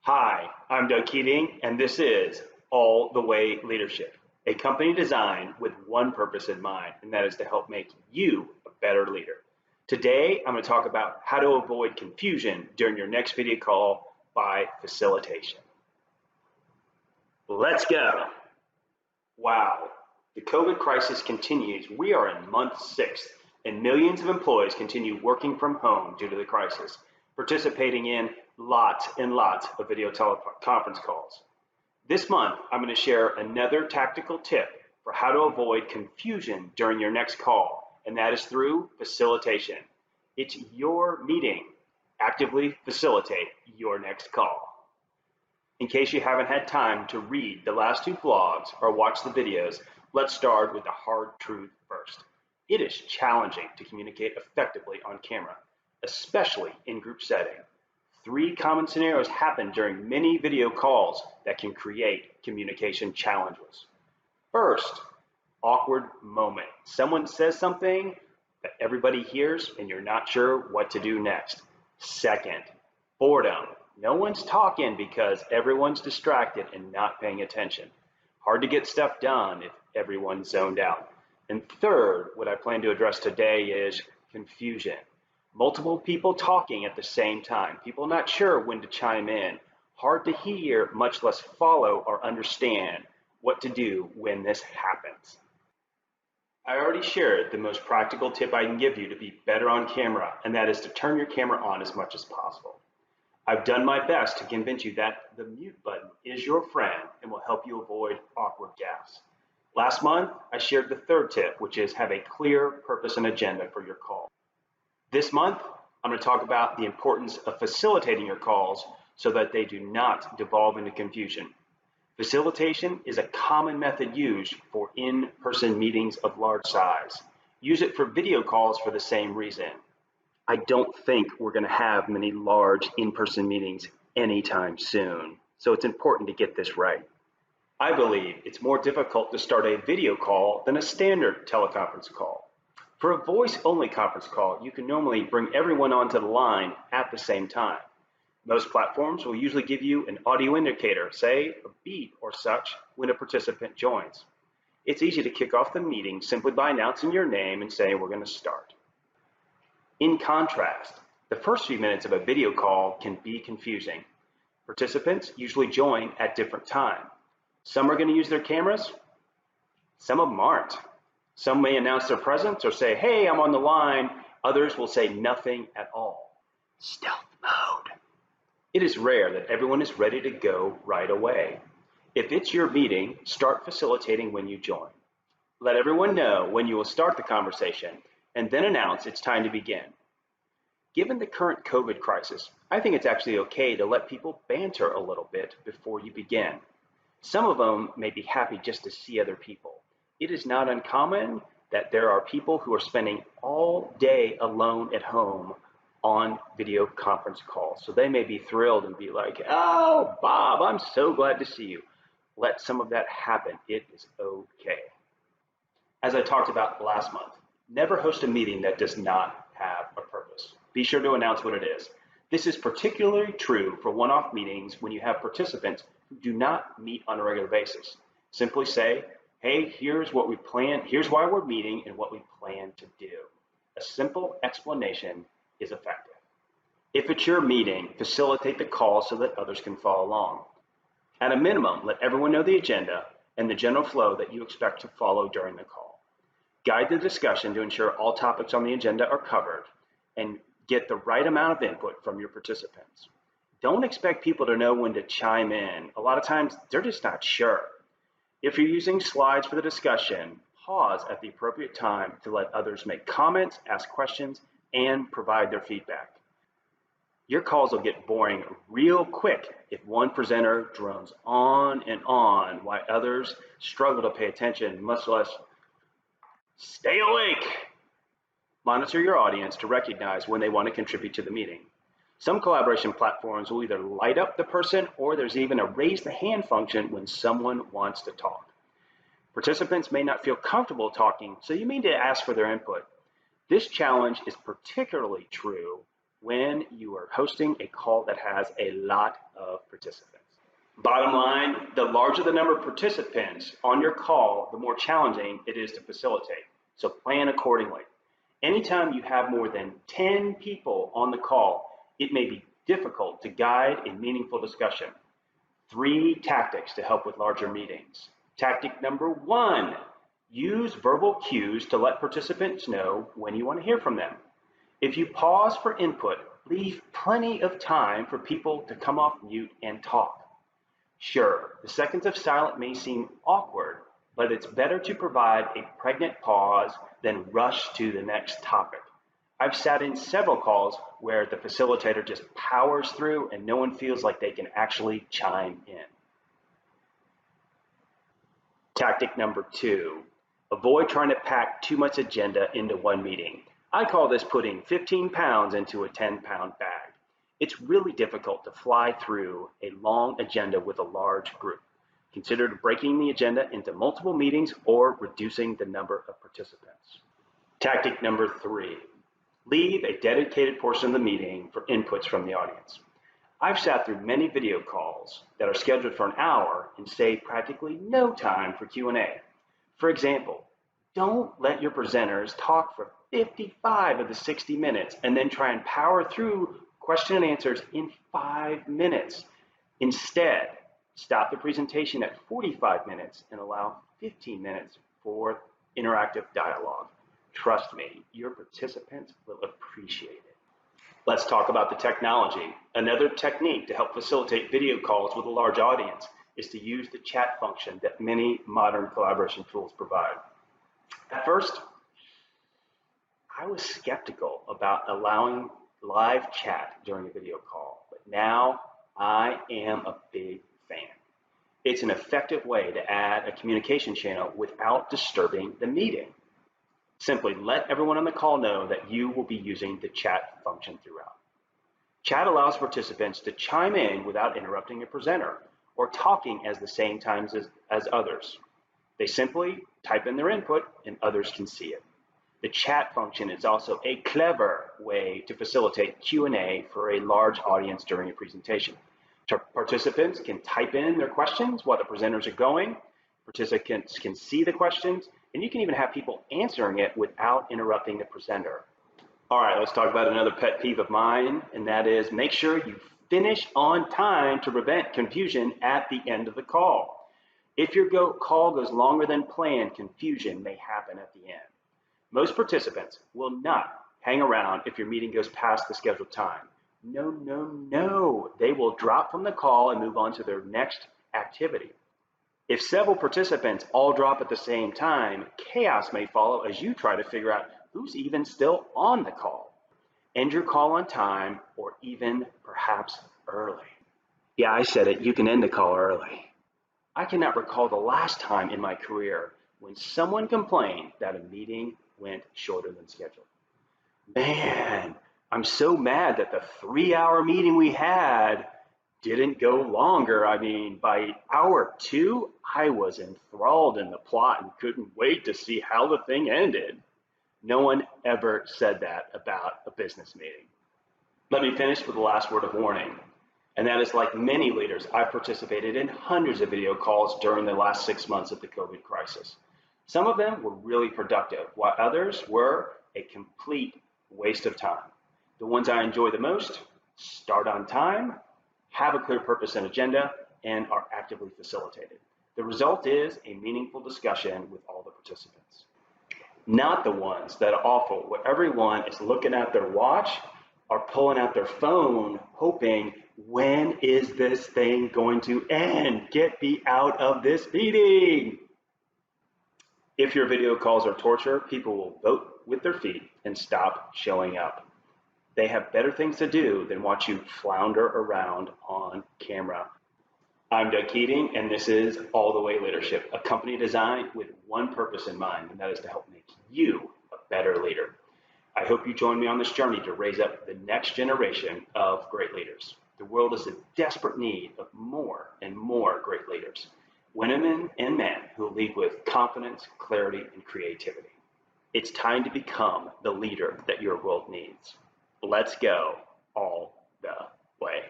Hi, I'm Doug Keating, and this is All the Way Leadership, a company designed with one purpose in mind, and that is to help make you a better leader. Today, I'm going to talk about how to avoid confusion during your next video call by facilitation. Let's go. Wow, the COVID crisis continues. We are in month 6, and millions of employees continue working from home due to the crisis, participating in lots and lots of video teleconference calls. This month, I'm going to share another tactical tip for how to avoid confusion during your next call, and that is through facilitation. It's your meeting. Actively facilitate your next call. In case you haven't had time to read the last 2 blogs or watch the videos, let's start with the hard truth first. It is challenging to communicate effectively on camera, especially in group setting. 3 common scenarios happen during many video calls that can create communication challenges. First, awkward moment. Someone says something that everybody hears and you're not sure what to do next. Second, boredom. No one's talking because everyone's distracted and not paying attention. Hard to get stuff done if everyone's zoned out. And third, what I plan to address today is confusion. Multiple people talking at the same time. People not sure when to chime in. Hard to hear, much less follow or understand what to do when this happens. I already shared the most practical tip I can give you to be better on camera, and that is to turn your camera on as much as possible. I've done my best to convince you that the mute button is your friend and will help you avoid awkward gaffes. Last month, I shared the third tip, which is have a clear purpose and agenda for your call. This month, I'm going to talk about the importance of facilitating your calls so that they do not devolve into confusion. Facilitation is a common method used for in-person meetings of large size. Use it for video calls for the same reason. I don't think we're going to have many large in-person meetings anytime soon, so it's important to get this right. I believe it's more difficult to start a video call than a standard teleconference call. For a voice-only conference call, you can normally bring everyone onto the line at the same time. Most platforms will usually give you an audio indicator, say a beep or such, when a participant joins. It's easy to kick off the meeting simply by announcing your name and saying we're going to start. In contrast, the first few minutes of a video call can be confusing. Participants usually join at different times. Some are going to use their cameras, some of them aren't. Some may announce their presence or say, hey, I'm on the line. Others will say nothing at all. Stealth mode. It is rare that everyone is ready to go right away. If it's your meeting, start facilitating when you join. Let everyone know when you will start the conversation and then announce it's time to begin. Given the current COVID crisis, I think it's actually okay to let people banter a little bit before you begin. Some of them may be happy just to see other people. It is not uncommon that there are people who are spending all day alone at home on video conference calls. So they may be thrilled and be like, oh, Bob, I'm so glad to see you. Let some of that happen. It is okay. As I talked about last month, never host a meeting that does not have a purpose. Be sure to announce what it is. This is particularly true for one-off meetings when you have participants who do not meet on a regular basis. Simply say, hey, here's what we plan, here's why we're meeting and what we plan to do. A simple explanation is effective. If it's your meeting, facilitate the call so that others can follow along. At a minimum, let everyone know the agenda and the general flow that you expect to follow during the call. Guide the discussion to ensure all topics on the agenda are covered and get the right amount of input from your participants. Don't expect people to know when to chime in. A lot of times, they're just not sure. If you're using slides for the discussion, pause at the appropriate time to let others make comments, ask questions, and provide their feedback. Your calls will get boring real quick if one presenter drones on and on while others struggle to pay attention, much less stay awake. Monitor your audience to recognize when they want to contribute to the meeting. Some collaboration platforms will either light up the person or there's even a raise the hand function when someone wants to talk. Participants may not feel comfortable talking, so you need to ask for their input. This challenge is particularly true when you are hosting a call that has a lot of participants. Bottom line, the larger the number of participants on your call, the more challenging it is to facilitate. So plan accordingly. Anytime you have more than 10 people on the call, it may be difficult to guide a meaningful discussion. 3 tactics to help with larger meetings. Tactic number 1, use verbal cues to let participants know when you want to hear from them. If you pause for input, leave plenty of time for people to come off mute and talk. Sure, the seconds of silence may seem awkward, but it's better to provide a pregnant pause than rush to the next topic. I've sat in several calls where the facilitator just powers through and no one feels like they can actually chime in. Tactic number 2, avoid trying to pack too much agenda into one meeting. I call this putting 15 pounds into a 10-pound bag. It's really difficult to fly through a long agenda with a large group. Consider breaking the agenda into multiple meetings or reducing the number of participants. Tactic number 3, leave a dedicated portion of the meeting for inputs from the audience. I've sat through many video calls that are scheduled for an hour and save practically no time for Q&A. For example, don't let your presenters talk for 55 of the 60 minutes and then try and power through question and answers in 5 minutes. Instead, stop the presentation at 45 minutes and allow 15 minutes for interactive dialogue. Trust me, your participants will appreciate it. Let's talk about the technology. Another technique to help facilitate video calls with a large audience is to use the chat function that many modern collaboration tools provide. At first, I was skeptical about allowing live chat during a video call, but now I am a big fan. It's an effective way to add a communication channel without disturbing the meeting. Simply let everyone on the call know that you will be using the chat function throughout. Chat allows participants to chime in without interrupting a presenter or talking at the same time as others. They simply type in their input and others can see it. The chat function is also a clever way to facilitate Q&A for a large audience during a presentation. Participants can type in their questions while the presenters are going. Participants can see the questions, and you can even have people answering it without interrupting the presenter. All right, let's talk about another pet peeve of mine, and that is make sure you finish on time to prevent confusion at the end of the call. If your call goes longer than planned, confusion may happen at the end. Most participants will not hang around if your meeting goes past the scheduled time. No, no, no. They will drop from the call and move on to their next activity. If several participants all drop at the same time, chaos may follow as you try to figure out who's even still on the call. End your call on time or even perhaps early. Yeah, I said it. You can end the call early. I cannot recall the last time in my career when someone complained that a meeting went shorter than scheduled. Man, I'm so mad that the 3-hour meeting we had didn't go longer. I mean, by hour 2, I was enthralled in the plot and couldn't wait to see how the thing ended. No one ever said that about a business meeting. Let me finish with the last word of warning. And that is, like many leaders, I've participated in hundreds of video calls during the last 6 months of the COVID crisis. Some of them were really productive, while others were a complete waste of time. The ones I enjoy the most start on time, have a clear purpose and agenda, and are actively facilitated. The result is a meaningful discussion with all the participants. Not the ones that are awful, where everyone is looking at their watch or pulling out their phone, hoping, when is this thing going to end? Get me out of this meeting. If your video calls are torture, people will vote with their feet and stop showing up. They have better things to do than watch you flounder around on camera. I'm Doug Keating, and this is All the Way Leadership, a company designed with one purpose in mind, and that is to help make you a better leader. I hope you join me on this journey to raise up the next generation of great leaders. The world is in desperate need of more and more great leaders. Women and men who lead with confidence, clarity, and creativity. It's time to become the leader that your world needs. Let's go all the way.